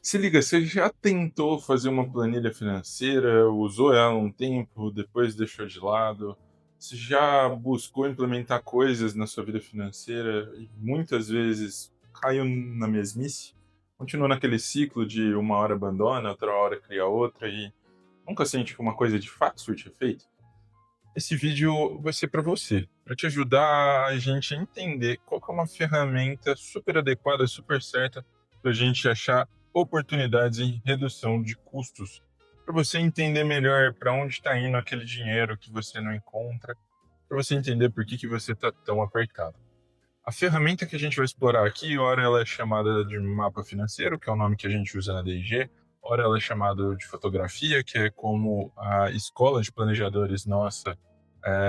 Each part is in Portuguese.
Se liga, você já tentou fazer uma planilha financeira, usou ela um tempo, depois deixou de lado? Você já buscou implementar coisas na sua vida financeira e muitas vezes caiu na mesmice? Continua naquele ciclo de uma hora abandona, outra hora cria outra e nunca sente que uma coisa de fato surte efeito? Esse vídeo vai ser para você, para te ajudar a gente a entender qual que é uma ferramenta super adequada, super certa para a gente achar oportunidades em redução de custos, para você entender melhor para onde está indo aquele dinheiro que você não encontra, para você entender por que você está tão apertado. A ferramenta que a gente vai explorar aqui, ora ela é chamada de mapa financeiro, que é o nome que a gente usa na D&G, ora ela é chamada de fotografia, que é como a escola de planejadores nossa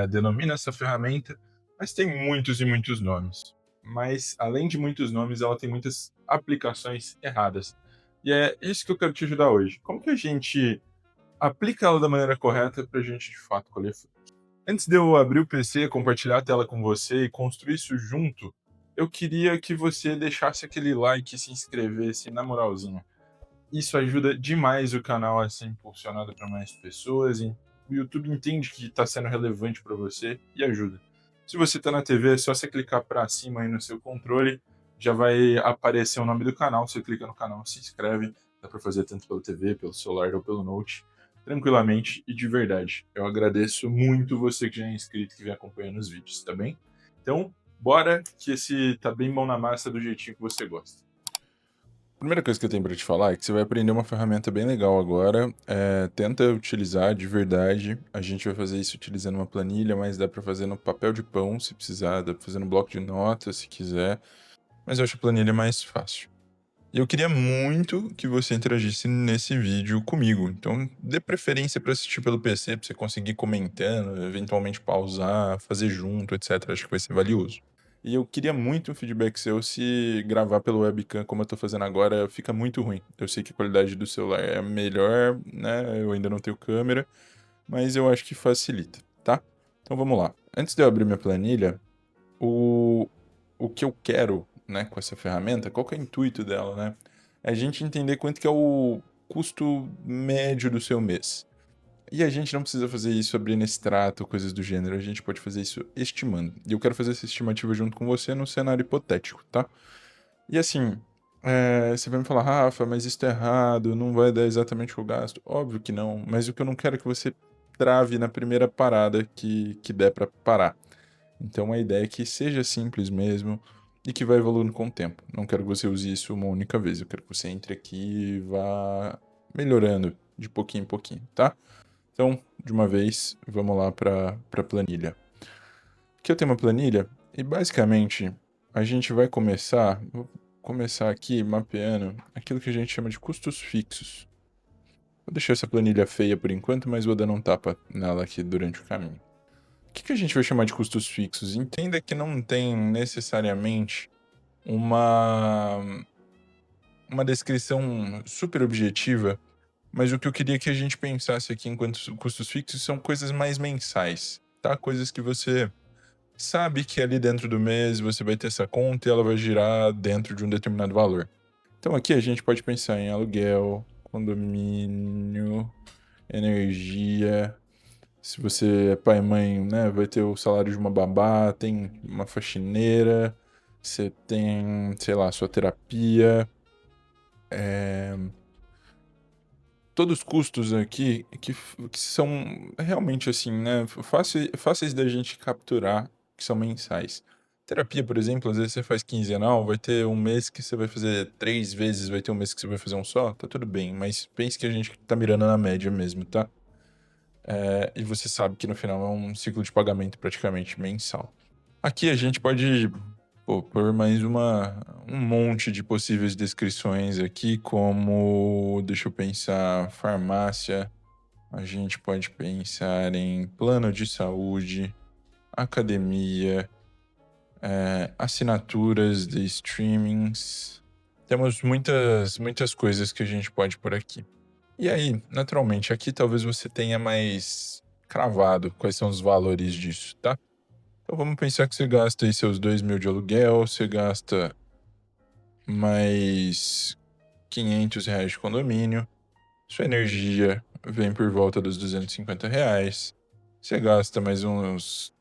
denomina essa ferramenta, mas tem muitos e muitos nomes. Mas, além de muitos nomes, ela tem muitas aplicações erradas. E é isso que eu quero te ajudar hoje. Como que a gente aplica ela da maneira correta para a gente, de fato, colher frutos? Antes de eu abrir o PC, compartilhar a tela com você e construir isso junto, eu queria que você deixasse aquele like e se inscrevesse na moralzinha. Isso ajuda demais o canal a ser impulsionado para mais pessoas e o YouTube entende que está sendo relevante para você e ajuda. Se você está na TV, é só você clicar para cima aí no seu controle, já vai aparecer o nome do canal, você clica no canal, se inscreve, dá para fazer tanto pela TV, pelo celular ou pelo Note, tranquilamente e de verdade. Eu agradeço muito você que já é inscrito, que vem acompanhando os vídeos, tá bem? Então, bora que esse tá bem bom na massa do jeitinho que você gosta. Primeira coisa que eu tenho para te falar é que você vai aprender uma ferramenta bem legal agora. Tenta utilizar de verdade. A gente vai fazer isso utilizando uma planilha, mas dá para fazer no papel de pão se precisar, dá para fazer no bloco de notas se quiser. Mas eu acho a planilha mais fácil. E eu queria muito que você interagisse nesse vídeo comigo. Então, dê preferência para assistir pelo PC, para você conseguir ir comentando, eventualmente pausar, fazer junto, etc. Acho que vai ser valioso. E eu queria muito um feedback seu se gravar pelo webcam, como eu tô fazendo agora, fica muito ruim. Eu sei que a qualidade do celular é melhor, né? Eu ainda não tenho câmera, mas eu acho que facilita, tá? Então vamos lá. Antes de eu abrir minha planilha, o, o que eu quero, né, com essa ferramenta, qual que é o intuito dela, né? É a gente entender quanto que é o custo médio do seu mês. E a gente não precisa fazer isso abrindo extrato, coisas do gênero, a gente pode fazer isso estimando. E eu quero fazer essa estimativa junto com você num cenário hipotético, tá? E assim, você vai me falar, Rafa, mas isso tá errado, não vai dar exatamente o que eu gasto. Óbvio que não, mas o que eu não quero é que você trave na primeira parada que der pra parar. Então a ideia é que seja simples mesmo e que vai evoluindo com o tempo. Não quero que você use isso uma única vez, eu quero que você entre aqui e vá melhorando de pouquinho em pouquinho, tá? Então, de uma vez, vamos lá para a planilha. Aqui eu tenho uma planilha e basicamente a gente vai vou começar aqui mapeando aquilo que a gente chama de custos fixos. Vou deixar essa planilha feia por enquanto, mas vou dando um tapa nela aqui durante o caminho. O que a gente vai chamar de custos fixos? Entenda que não tem necessariamente uma, uma descrição super objetiva, mas o que eu queria que a gente pensasse aqui enquanto custos fixos são coisas mais mensais, tá? Coisas que você sabe que ali dentro do mês você vai ter essa conta e ela vai girar dentro de um determinado valor. Então aqui a gente pode pensar em aluguel, condomínio, energia. Se você é pai e mãe, né, vai ter o salário de uma babá, tem uma faxineira, você tem, sei lá, sua terapia. É, todos os custos aqui que são realmente assim, né, fáceis da gente capturar, que são mensais. Terapia, por exemplo, às vezes você faz quinzenal, vai ter um mês que você vai fazer 3 vezes, vai ter um mês que você vai fazer um só, tá tudo bem, mas pense que a gente tá mirando na média mesmo, tá? E você sabe que no final é um ciclo de pagamento praticamente mensal. Aqui a gente pode, pô, pôr mais um monte de possíveis descrições aqui, como, deixa eu pensar, farmácia, a gente pode pensar em plano de saúde, academia, assinaturas de streamings. Temos muitas coisas que a gente pode pôr aqui. E aí, naturalmente, aqui talvez você tenha mais cravado quais são os valores disso, tá? Então vamos pensar que você gasta aí seus 2.000 de aluguel, você gasta mais R$ 500 de condomínio, sua energia vem por volta dos R$ 250, você gasta mais uns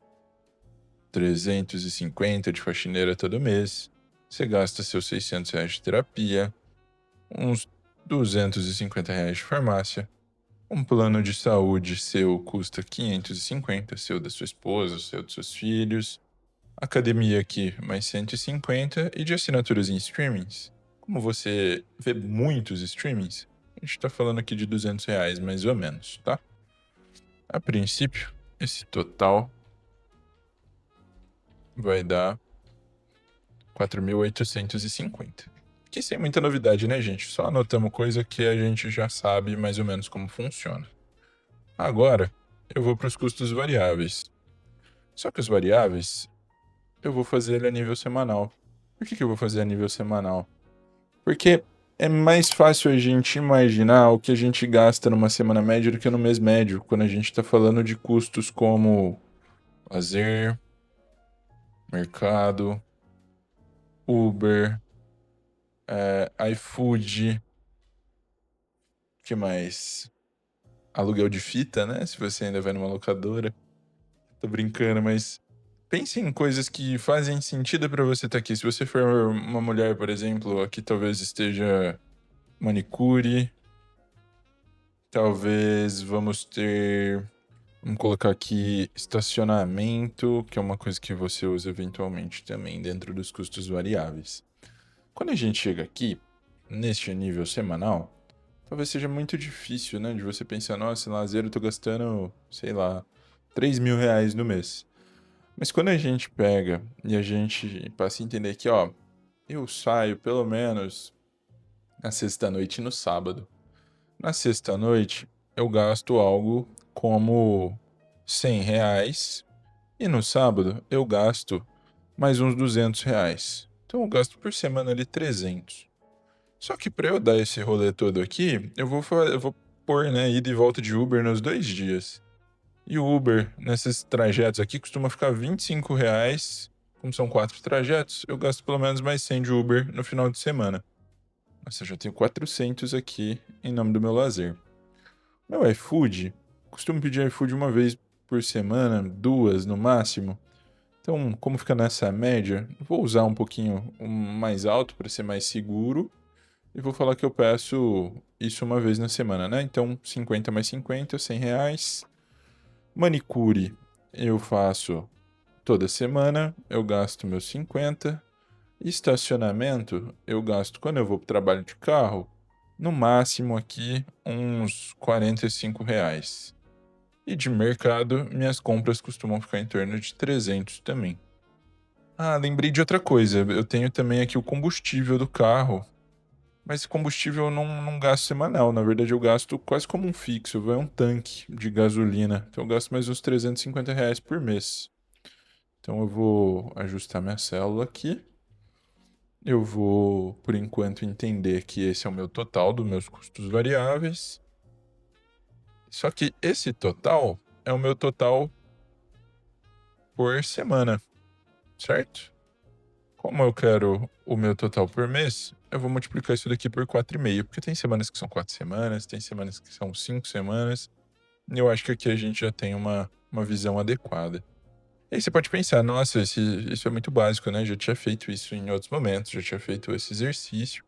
350 de faxineira todo mês, você gasta seus R$ 600 de terapia, uns R$ 250 de farmácia, um plano de saúde seu custa 550, seu da sua esposa, seu dos seus filhos, academia aqui mais 150 e de assinaturas em streamings. Como você vê muitos streamings, a gente tá falando aqui de R$ 200 mais ou menos, tá? A princípio, esse total vai dar 4.850. Que sem muita novidade, né, gente? Só anotamos coisa que a gente já sabe mais ou menos como funciona. Agora, eu vou para os custos variáveis. Só que os variáveis, eu vou fazer ele a nível semanal. Por que eu vou fazer a nível semanal? Porque é mais fácil a gente imaginar o que a gente gasta numa semana média do que no mês médio, quando a gente está falando de custos como lazer, mercado, Uber, iFood, que mais? Aluguel de fita, né? Se você ainda vai numa locadora. Tô brincando, mas pense em coisas que fazem sentido pra você estar aqui. Se você for uma mulher, por exemplo, aqui talvez esteja manicure, talvez vamos ter, vamos colocar aqui estacionamento, que é uma coisa que você usa eventualmente também dentro dos custos variáveis. Quando a gente chega aqui, neste nível semanal, talvez seja muito difícil, né? De você pensar, nossa, em lazer eu tô gastando, sei lá, R$ 3.000 no mês. Mas quando a gente pega e a gente passa a entender que, ó, eu saio pelo menos na sexta-noite e no sábado. Na sexta-noite, eu gasto algo como R$ 100 e no sábado eu gasto mais uns R$ 200. Então eu gasto por semana ali 300. Só que para eu dar esse rolê todo aqui, eu vou pôr, né, ida e volta de Uber nos 2 dias. E o Uber, nesses trajetos aqui, costuma ficar R$ 25. Como são 4 trajetos, eu gasto pelo menos mais 100 de Uber no final de semana. Nossa, eu já tenho 400 aqui em nome do meu lazer. Meu iFood, costumo pedir iFood uma vez por semana, 2 no máximo. Então, como fica nessa média, vou usar um pouquinho mais alto para ser mais seguro. E vou falar que eu peço isso uma vez na semana, né? Então, 50 mais 50, R$ 100. Manicure, eu faço toda semana, eu gasto meus 50. Estacionamento, eu gasto quando eu vou para o trabalho de carro, no máximo aqui uns R$ 45. E de mercado, minhas compras costumam ficar em torno de 300 também. Ah, lembrei de outra coisa, eu tenho também aqui o combustível do carro. Mas combustível eu não gasto semanal, na verdade eu gasto quase como um fixo, vai um tanque de gasolina. Então eu gasto mais uns R$ 350 por mês. Então eu vou ajustar minha célula aqui. Eu vou, por enquanto, entender que esse é o meu total dos meus custos variáveis. Só que esse total é o meu total por semana, certo? Como eu quero o meu total por mês, eu vou multiplicar isso daqui por 4,5, porque tem semanas que são 4 semanas, tem semanas que são 5 semanas, e eu acho que aqui a gente já tem uma visão adequada. E aí você pode pensar, nossa, isso é muito básico, né? Já tinha feito isso em outros momentos, já tinha feito esse exercício.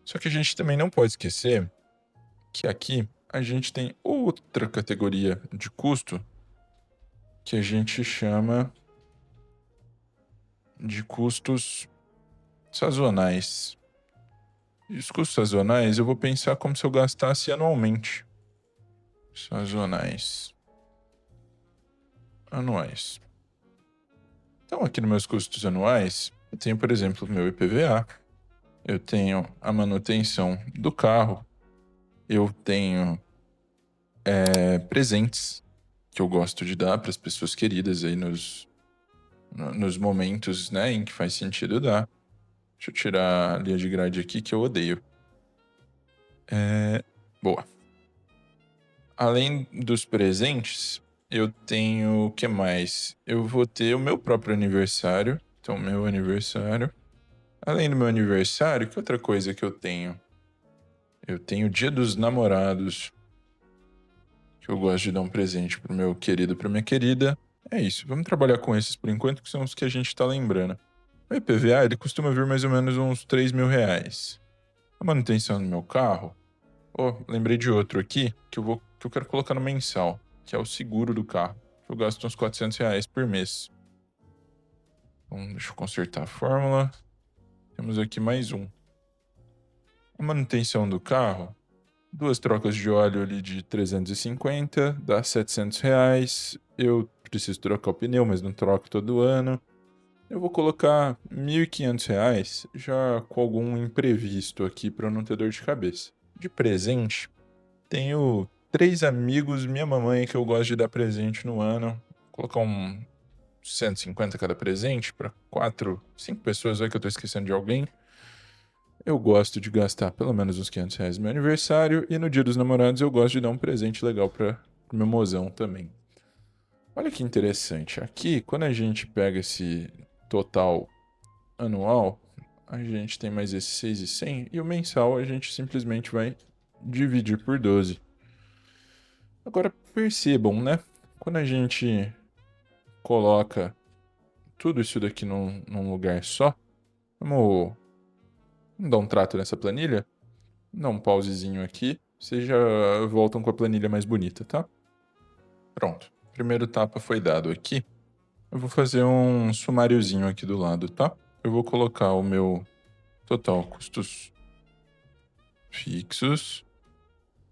Só que a gente também não pode esquecer que aqui a gente tem outra categoria de custo que a gente chama de custos sazonais. E os custos sazonais eu vou pensar como se eu gastasse anualmente. Sazonais. Anuais. Então, aqui nos meus custos anuais, eu tenho, por exemplo, o meu IPVA, eu tenho a manutenção do carro, eu tenho presentes que eu gosto de dar para as pessoas queridas aí nos momentos, né, em que faz sentido dar. Deixa eu tirar a linha de grade aqui que eu odeio. Boa. Além dos presentes, eu tenho o que mais? Eu vou ter o meu próprio aniversário. Então, meu aniversário. Além do meu aniversário, que outra coisa que eu tenho? Eu tenho o Dia dos Namorados, que eu gosto de dar um presente pro meu querido, pra minha querida. É isso, vamos trabalhar com esses por enquanto, que são os que a gente tá lembrando. O IPVA, ele costuma vir mais ou menos uns R$ 3.000. A manutenção do meu carro, lembrei de outro aqui, que eu quero colocar no mensal, que é o seguro do carro. Eu gasto uns R$ 400 por mês. Então, deixa eu consertar a fórmula. Temos aqui mais um. A manutenção do carro, 2 trocas de óleo ali de 350, dá R$ 700. Eu preciso trocar o pneu, mas não troco todo ano. Eu vou colocar R$ 1.500, já com algum imprevisto aqui para eu não ter dor de cabeça. De presente, tenho 3 amigos, minha mamãe, que eu gosto de dar presente no ano. Vou colocar um 150 cada presente para 4, 5 pessoas, vai que eu tô esquecendo de alguém. Eu gosto de gastar pelo menos uns R$ 500 no meu aniversário, e no Dia dos Namorados eu gosto de dar um presente legal para o meu mozão também. Olha que interessante, aqui quando a gente pega esse total anual, a gente tem mais esse 6.100, e o mensal a gente simplesmente vai dividir por 12. Agora percebam, né? Quando a gente coloca tudo isso daqui num lugar só, vamos dar um trato nessa planilha? Dá um pausezinho aqui, vocês já voltam com a planilha mais bonita, tá? Pronto, primeiro tapa foi dado aqui. Eu vou fazer um sumáriozinho aqui do lado, tá? Eu vou colocar o meu total custos fixos.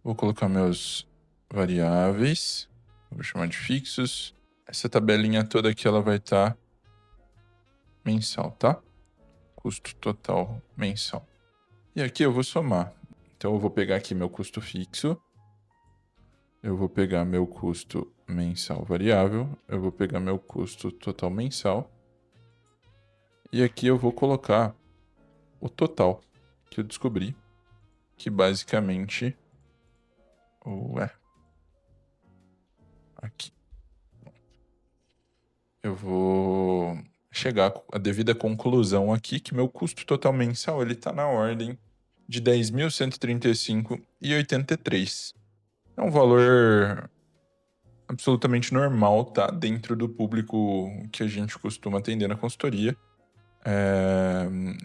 Vou colocar meus variáveis. Vou chamar de fixos. Essa tabelinha toda aqui ela vai estar mensal, tá? Custo total mensal. E aqui eu vou somar. Então eu vou pegar aqui meu custo fixo. Eu vou pegar meu custo mensal variável. Eu vou pegar meu custo total mensal. E aqui eu vou colocar o total que eu descobri, que basicamente aqui. Eu vou chegar à devida conclusão aqui que meu custo total mensal ele tá na ordem de R$ 10.135,83. É um valor absolutamente normal, tá? Dentro do público que a gente costuma atender na consultoria.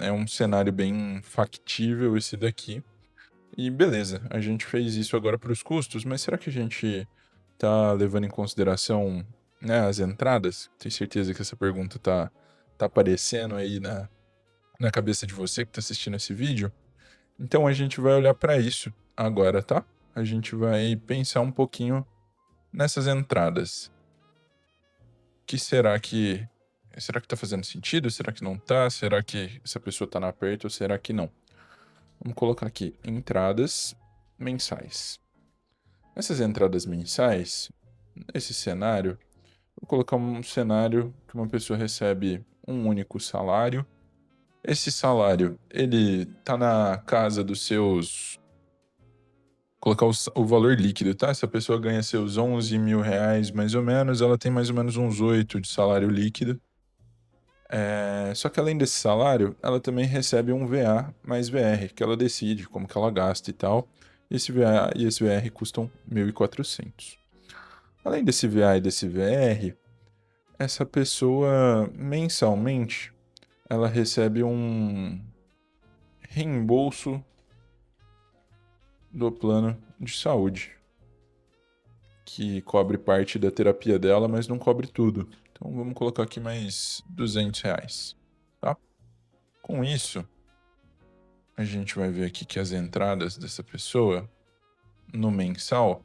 É um cenário bem factível esse daqui. E beleza, a gente fez isso agora para os custos, mas será que a gente tá levando em consideração, né, as entradas? Tenho certeza que essa pergunta tá aparecendo aí na cabeça de você que tá assistindo esse vídeo. Então a gente vai olhar para isso agora, tá? A gente vai pensar um pouquinho nessas entradas. Que será que tá fazendo sentido? Será que não tá? Será que essa pessoa tá na aperto ou será que não? Vamos colocar aqui entradas mensais. Essas entradas mensais, nesse cenário, vou colocar um cenário que uma pessoa recebe um único salário. Esse salário, ele tá na casa dos seus... Colocar o valor líquido, tá? Essa pessoa ganha seus R$ 11.000, mais ou menos, ela tem mais ou menos uns 8 de salário líquido. Só que além desse salário, ela também recebe um VA mais VR, que ela decide como que ela gasta e tal. Esse VA e esse VR custam 1.400. Além desse VA e desse VR, essa pessoa mensalmente ela recebe um reembolso do plano de saúde, que cobre parte da terapia dela, mas não cobre tudo. Então vamos colocar aqui mais R$ 200, tá? Com isso, a gente vai ver aqui que as entradas dessa pessoa no mensal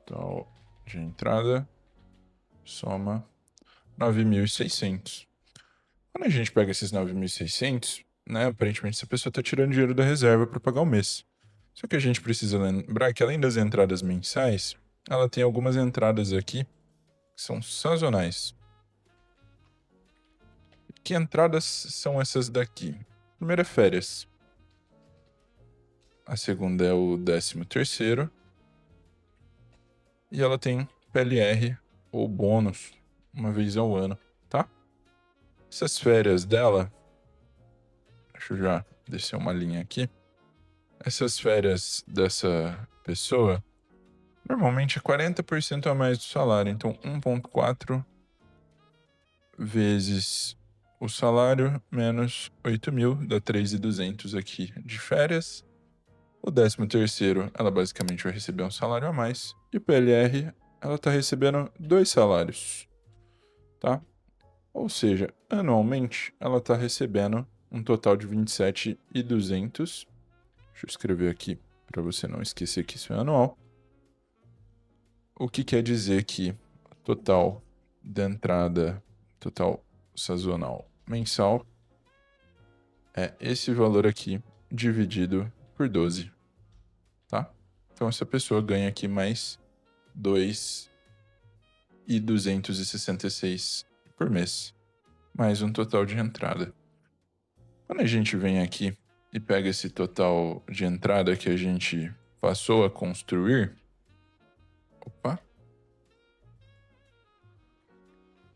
total de entrada soma 9.600. Quando a gente pega esses 9.600, né, aparentemente essa pessoa está tirando dinheiro da reserva para pagar o mês. Só que a gente precisa lembrar que além das entradas mensais, ela tem algumas entradas aqui que são sazonais. Que entradas são essas daqui? A primeira é férias. A segunda é o 13º. E ela tem PLR ou bônus uma vez ao ano, tá? Essas férias dela, Deixa eu já descer uma linha aqui. Essas férias dessa pessoa, normalmente é 40% a mais do salário. Então, 1,4 vezes o salário menos 8.000, dá 3.200 aqui de férias. O 13º, ela basicamente vai receber um salário a mais. E o PLR, ela está recebendo 2 salários, tá? Ou seja, anualmente, ela está recebendo um total de 27.200. Deixa eu escrever aqui para você não esquecer que isso é anual. O que quer dizer que total de entrada, total sazonal mensal, é esse valor aqui dividido por 12, tá? Então essa pessoa ganha aqui mais 2.266 por mês, mais um total de entrada. Quando a gente vem aqui e pega esse total de entrada que a gente passou a construir,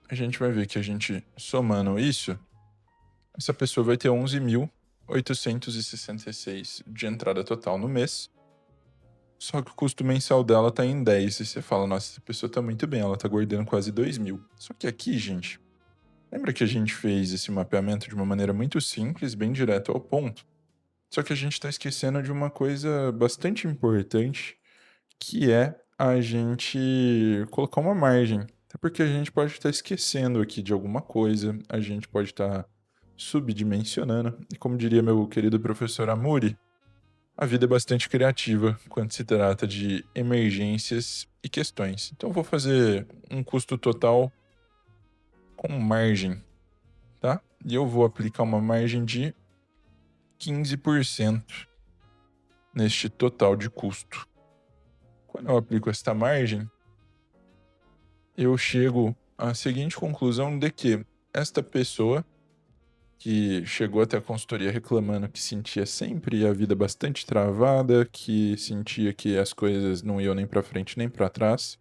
a gente vai ver que a gente somando isso, essa pessoa vai ter 11.866 de entrada total no mês. Só que o custo mensal dela tá em 10. E você fala, nossa, essa pessoa tá muito bem, ela tá guardando quase 2.000. Só que aqui, gente, lembra que a gente fez esse mapeamento de uma maneira muito simples, bem direto ao ponto? Só que a gente tá esquecendo de uma coisa bastante importante, que é a gente colocar uma margem. Até porque a gente pode estar esquecendo aqui de alguma coisa, a gente pode estar subdimensionando. E como diria meu querido professor Amuri, a vida é bastante criativa quando se trata de emergências e questões. Então eu vou fazer um custo total com margem, tá? E eu vou aplicar uma margem de 15% neste total de custo. Quando eu aplico esta margem, eu chego à seguinte conclusão de que esta pessoa que chegou até a consultoria reclamando que sentia sempre a vida bastante travada, que sentia que as coisas não iam nem para frente nem para trás,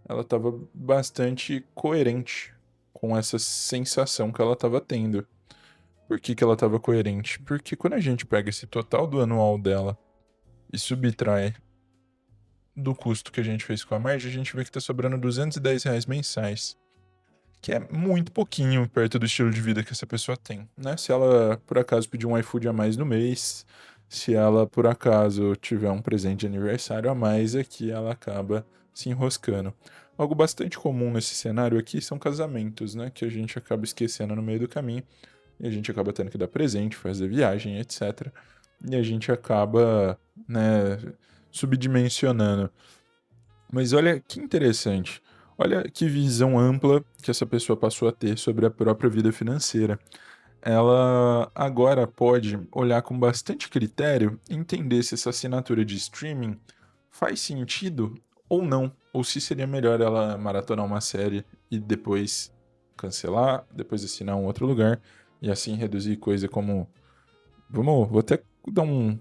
ela estava bastante coerente com essa sensação que ela estava tendo. Por que ela estava coerente? Porque quando a gente pega esse total do anual dela e subtrai do custo que a gente fez com a margem, a gente vê que está sobrando R$ 210 mensais, que é muito pouquinho perto do estilo de vida que essa pessoa tem, né? Se ela, por acaso, pedir um iFood a mais no mês, se ela, por acaso, tiver um presente de aniversário a mais, aqui ela acaba se enroscando. Algo bastante comum nesse cenário aqui são casamentos, né? Que a gente acaba esquecendo no meio do caminho e a gente acaba tendo que dar presente, fazer viagem, etc. E a gente acaba, né, subdimensionando. Mas olha que interessante. Olha que visão ampla que essa pessoa passou a ter sobre a própria vida financeira. Ela agora pode olhar com bastante critério e entender se essa assinatura de streaming faz sentido ou não, ou se seria melhor ela maratonar uma série e depois cancelar, depois assinar um outro lugar e assim reduzir coisa como. Vou até dar um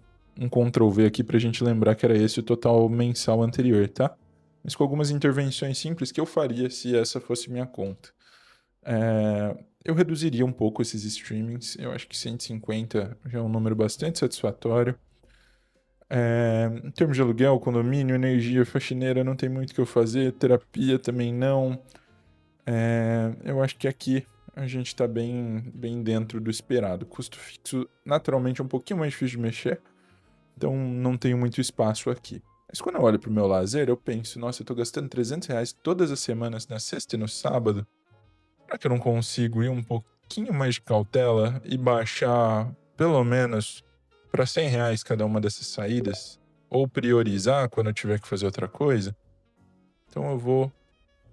Ctrl V aqui pra gente lembrar que era esse o total mensal anterior, tá? Mas com algumas intervenções simples que eu faria se essa fosse minha conta. Eu reduziria um pouco esses streamings, eu acho que 150 já é um número bastante satisfatório. Em termos de aluguel, condomínio, energia, faxineira, não tem muito o que eu fazer, terapia também não. Eu acho que aqui a gente está bem dentro do esperado. Custo fixo, naturalmente, é um pouquinho mais difícil de mexer, então não tenho muito espaço aqui. Mas quando eu olho para o meu lazer, eu penso, nossa, eu estou gastando R$ 300 todas as semanas, na sexta e no sábado. Será que eu não consigo ir um pouquinho mais de cautela e baixar, pelo menos, para R$ 100 cada uma dessas saídas? Ou priorizar quando eu tiver que fazer outra coisa? Então eu vou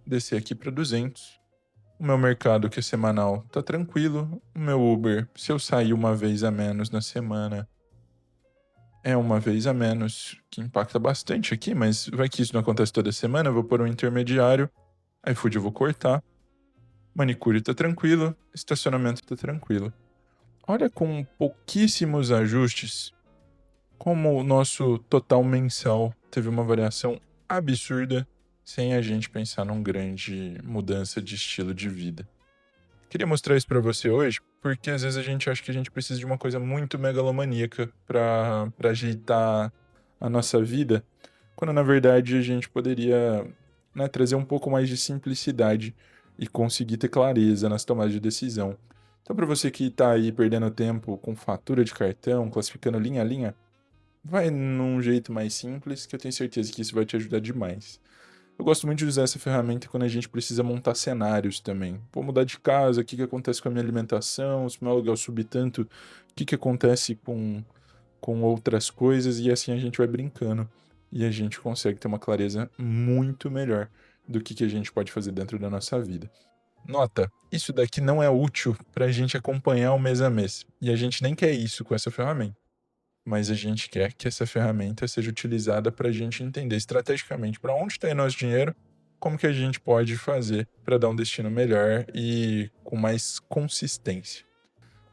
descer aqui para 200. O meu mercado, que é semanal, tá tranquilo. O meu Uber, se eu sair uma vez a menos na semana, é uma vez a menos, que impacta bastante aqui, mas vai que isso não acontece toda semana, eu vou pôr um intermediário, iFood eu vou cortar, manicure tá tranquilo, estacionamento tá tranquilo. Olha com pouquíssimos ajustes, como o nosso total mensal teve uma variação absurda, sem a gente pensar num grande mudança de estilo de vida. Queria mostrar isso pra você hoje, porque às vezes a gente acha que a gente precisa de uma coisa muito megalomaníaca para ajeitar a nossa vida, quando na verdade a gente poderia, né, trazer um pouco mais de simplicidade e conseguir ter clareza nas tomadas de decisão. Então, para você que está aí perdendo tempo com fatura de cartão, classificando linha a linha, vai num jeito mais simples, que eu tenho certeza que isso vai te ajudar demais. Eu gosto muito de usar essa ferramenta quando a gente precisa montar cenários também. Vou mudar de casa, o que que acontece com a minha alimentação, se meu aluguel subir tanto, o que que acontece com outras coisas, e assim a gente vai brincando. E a gente consegue ter uma clareza muito melhor do que a gente pode fazer dentro da nossa vida. Nota, isso daqui não é útil para a gente acompanhar o mês a mês. E a gente nem quer isso com essa ferramenta. Mas a gente quer que essa ferramenta seja utilizada para a gente entender estrategicamente para onde está indo nosso dinheiro, como que a gente pode fazer para dar um destino melhor e com mais consistência.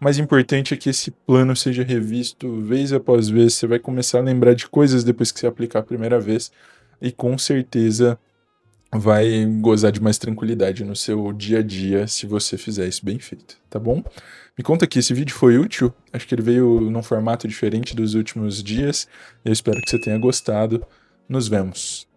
O mais importante é que esse plano seja revisto vez após vez. Você vai começar a lembrar de coisas depois que você aplicar a primeira vez e com certeza vai gozar de mais tranquilidade no seu dia a dia se você fizer isso bem feito, tá bom? Me conta aqui, esse vídeo foi útil? Acho que ele veio num formato diferente dos últimos dias. Eu espero que você tenha gostado. Nos vemos.